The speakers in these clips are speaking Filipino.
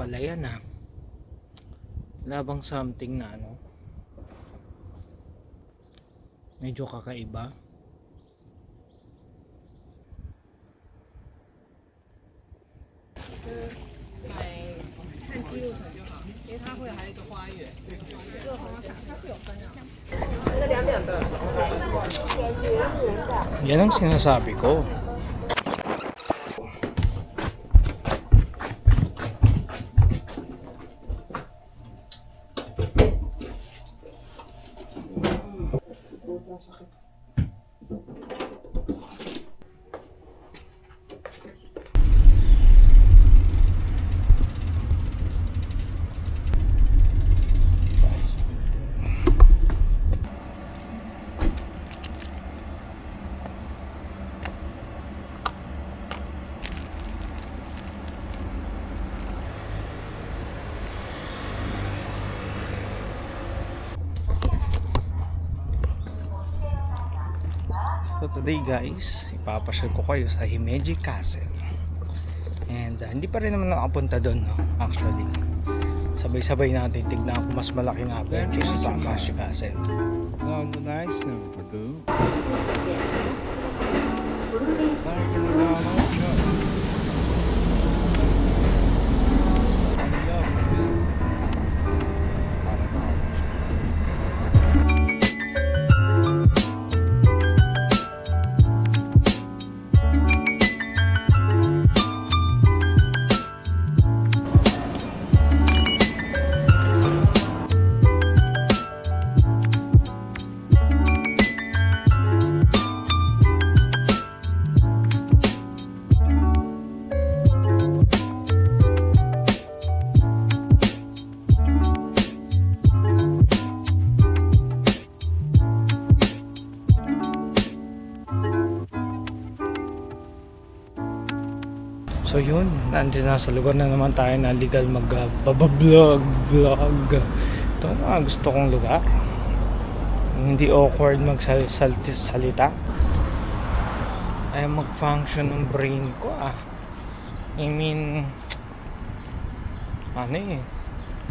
palayan ah. Wala bang something na ano medyo kakaiba? Yan ang sinasabi ko. So today guys, ipapasyal ko kayo sa Himeji Castle. And hindi pa rin naman nakapunta doon, no? Actually, sabay-sabay natin tignan kung mas malaki nga ba yung sa Akashi Castle. Nice and Purdue. So yun, nandiyan na sa lugar na naman tayo na legal mag-vlog. Ito ang gusto kong lugar. Hindi awkward magsalita. Ay mag-function ng brain ko ah. I mean, ano eh,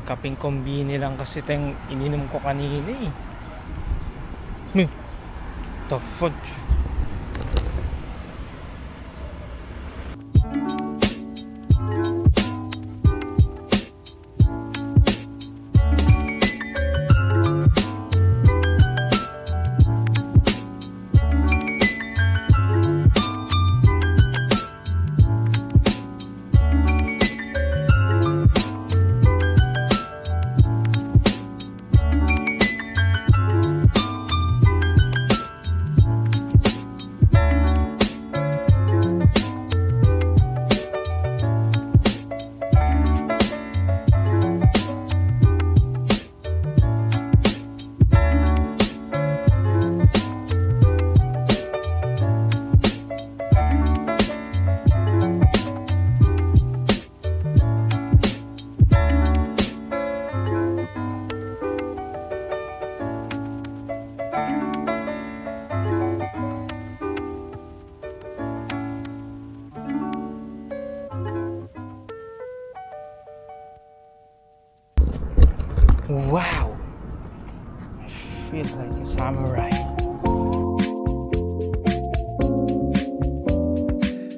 kaping kombini lang kasi tayong ininom ko kanina eh. The fudge. Wow! I feel like a samurai.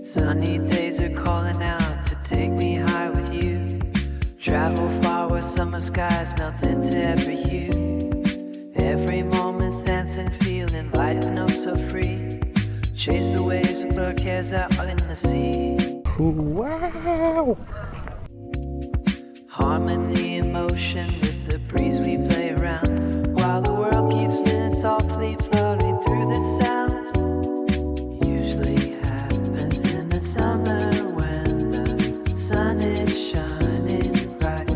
Sunny days are calling out to take me high with you. Travel far where summer skies melt into every hue. Every moment's dancing, feeling light and oh so free. Chase the waves, blur cares out all in the sea. Wow! Harmony in motion with the breeze we play around, while the world keeps spinning softly, floating through the sound. Usually happens in the summer when the sun is shining bright.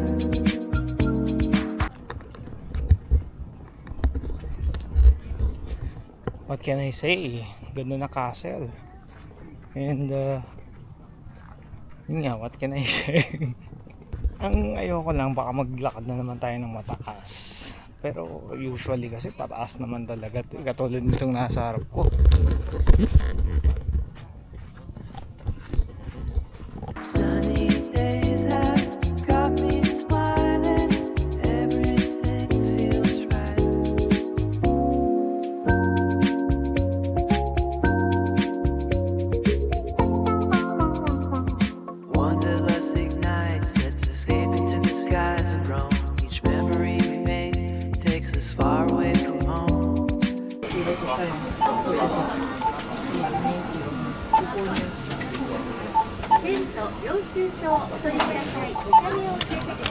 What can I say? Ganda na castle. And yun nga, what can I say? Ang ayoko lang, baka maglakad na naman tayo ng mataas. Pero usually kasi pataas naman talaga. Katulad nitong nasa harap ko. Sunny days have got テント、領収書をお取りください。お金を教えてください。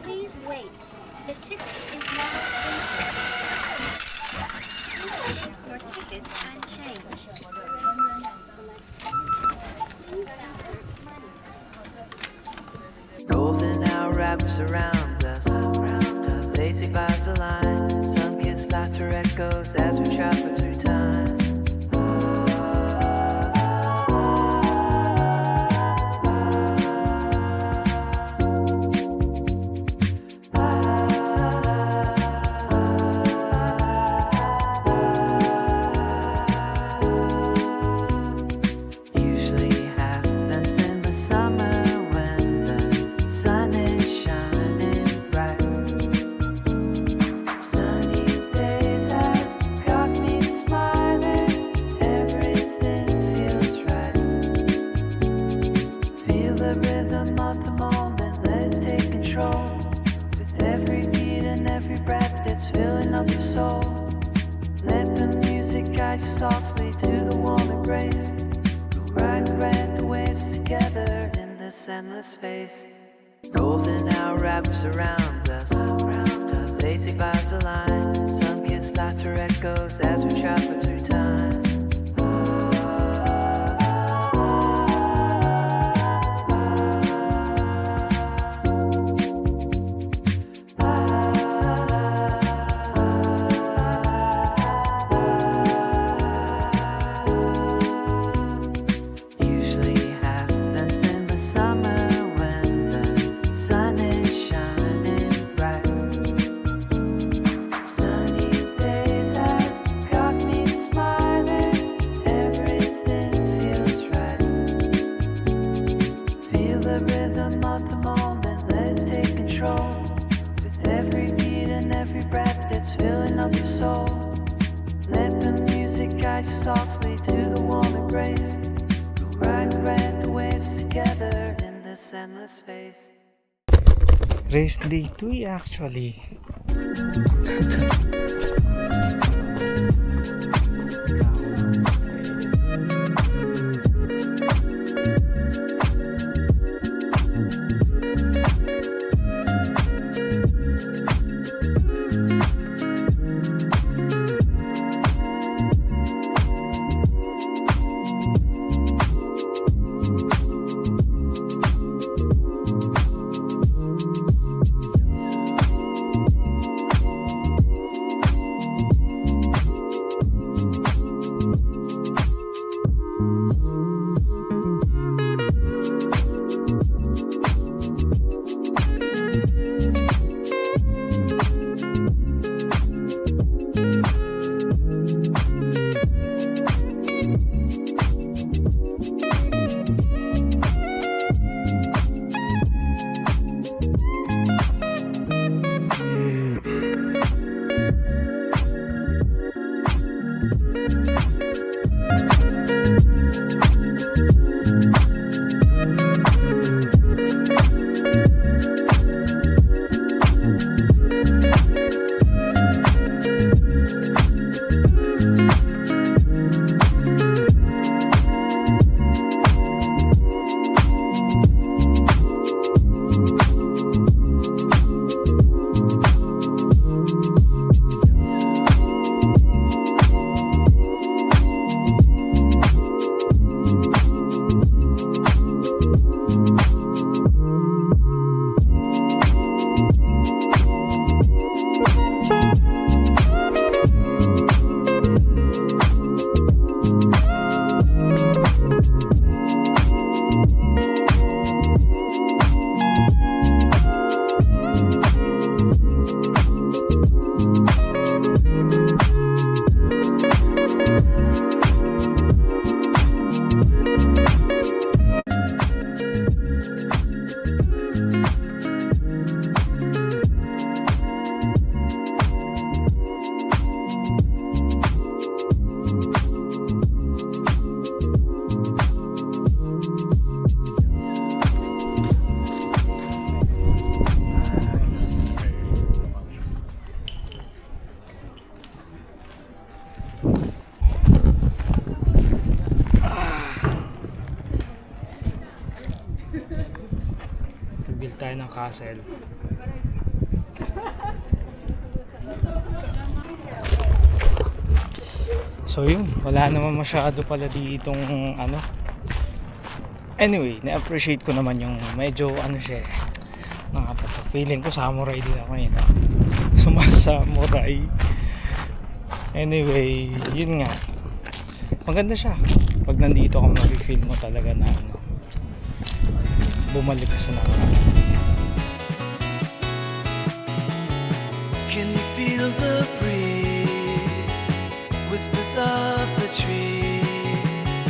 Please wait. The ticket is now printed. Your tickets and change. Golden hour wraps around us. Lazy vibes align. Sun-kissed laughter echoes as we travel through time. Usually happens in the summer when the sun is shining bright. Sunny days have got me smiling. Everything feels right. Feel the rhythm of the moment, let it take control. With every beat and every breath that's filling up your soul. Let the music guide you softly to the warm embrace. Ride the waves together in this endless space. Golden hour wraps around us. Lazy vibes align. Sun-kissed laughter echoes as we travel through time. Usually happens in the summer when the sun is shining bright. Sunny days have got me smiling. Everything feels right. Feel the rhythm of the moment, let it take control. With every beat and every breath that's filling up your soul. Let the music guide you softly to the warm embrace. Ride the waves together in this endless space. Race day 2 actually. castle. So yun, wala naman masyado pala ditong ano. Anyway, na-appreciate ko naman yung medyo ano siya, mga pato. Feeling ko samurai din ako yun. Sumasamurai. Anyway, yun nga. Maganda siya. Pag nandito ka, mag-feel mo talaga na ano, bumalik ka sa nakaraan. Can you feel the breeze? Whispers of the trees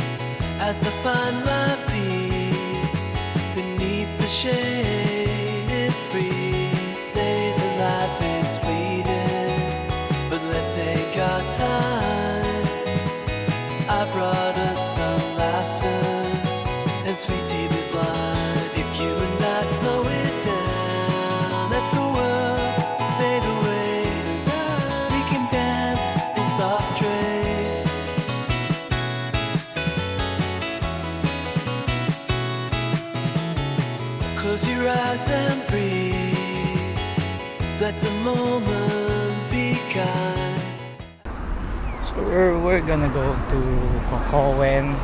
as I find my peace beneath the shaded trees. Say that life is fleeting, but let's take our time. I brought us some laughter and sweet tea with wine. If you and I slow it down, let the world fade away tonight. We can dance in soft trace. Close your eyes and breathe. Let the moment be kind. So we're gonna go to Cocoen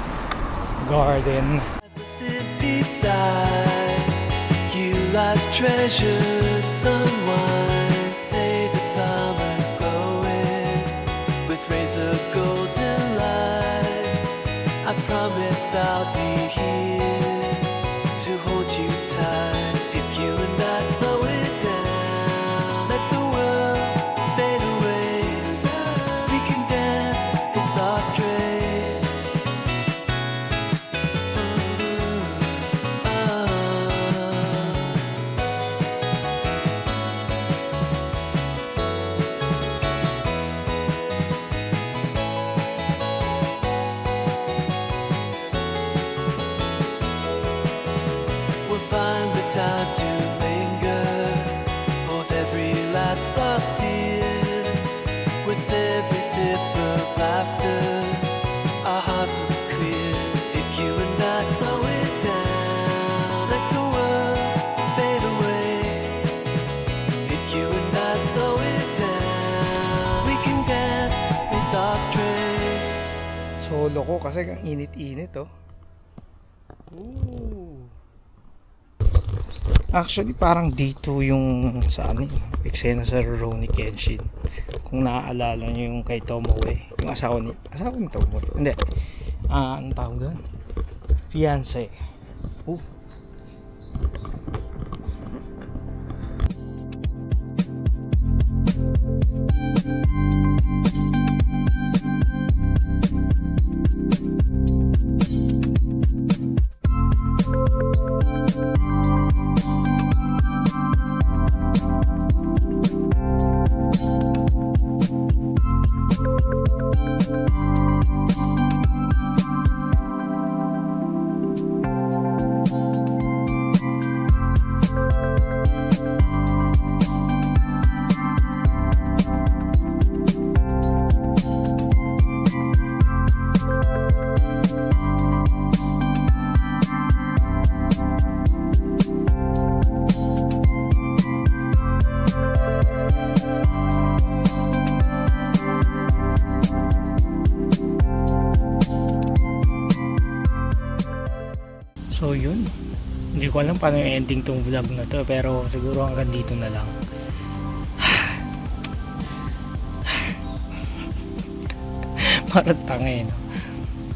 Garden. As I sit beside you, life's treasured someone. Say the summer's glowing with rays of golden light. I promise I'll be here to hold you tight. If you and I slow it down, let the world fade away tonight. We can dance in soft grace. We'll find the time to linger, hold every last thought dear. With every sip of laughter, our hearts was clear. If you and I slow it down, let the world fade away. If you and I slow it down, we can dance in soft trace. Solo ko kasi ang init-init oh. Ooh. Actually parang dito yung sa ano, eksena sa Rurouni Kenshin. Kung naaalala nyo yung kay Tomoe, yung asawa ni Tomoe. Hindi. Anong tawag doon? Fiancé. So yun, hindi ko alam paano yung ending tong vlog na to, pero siguro hanggang dito na lang. Parang tanga no?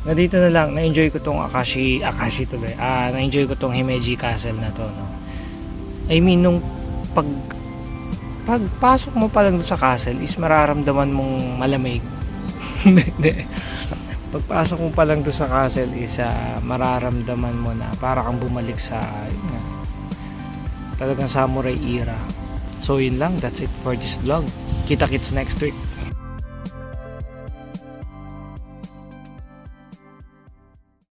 Na dito na lang, na-enjoy ko tong Akashi tuloy. Na-enjoy ko tong Himeji Castle na to, no. I mean, nung pagpasok mo pa lang doon sa castle is mararamdaman mong malamig. Hindi. Pagpasok mo pa lang doon sa castle is mararamdaman mo na para kang bumalik sa talagang samurai era. So yun lang, that's it for this vlog. Kita-kits next week.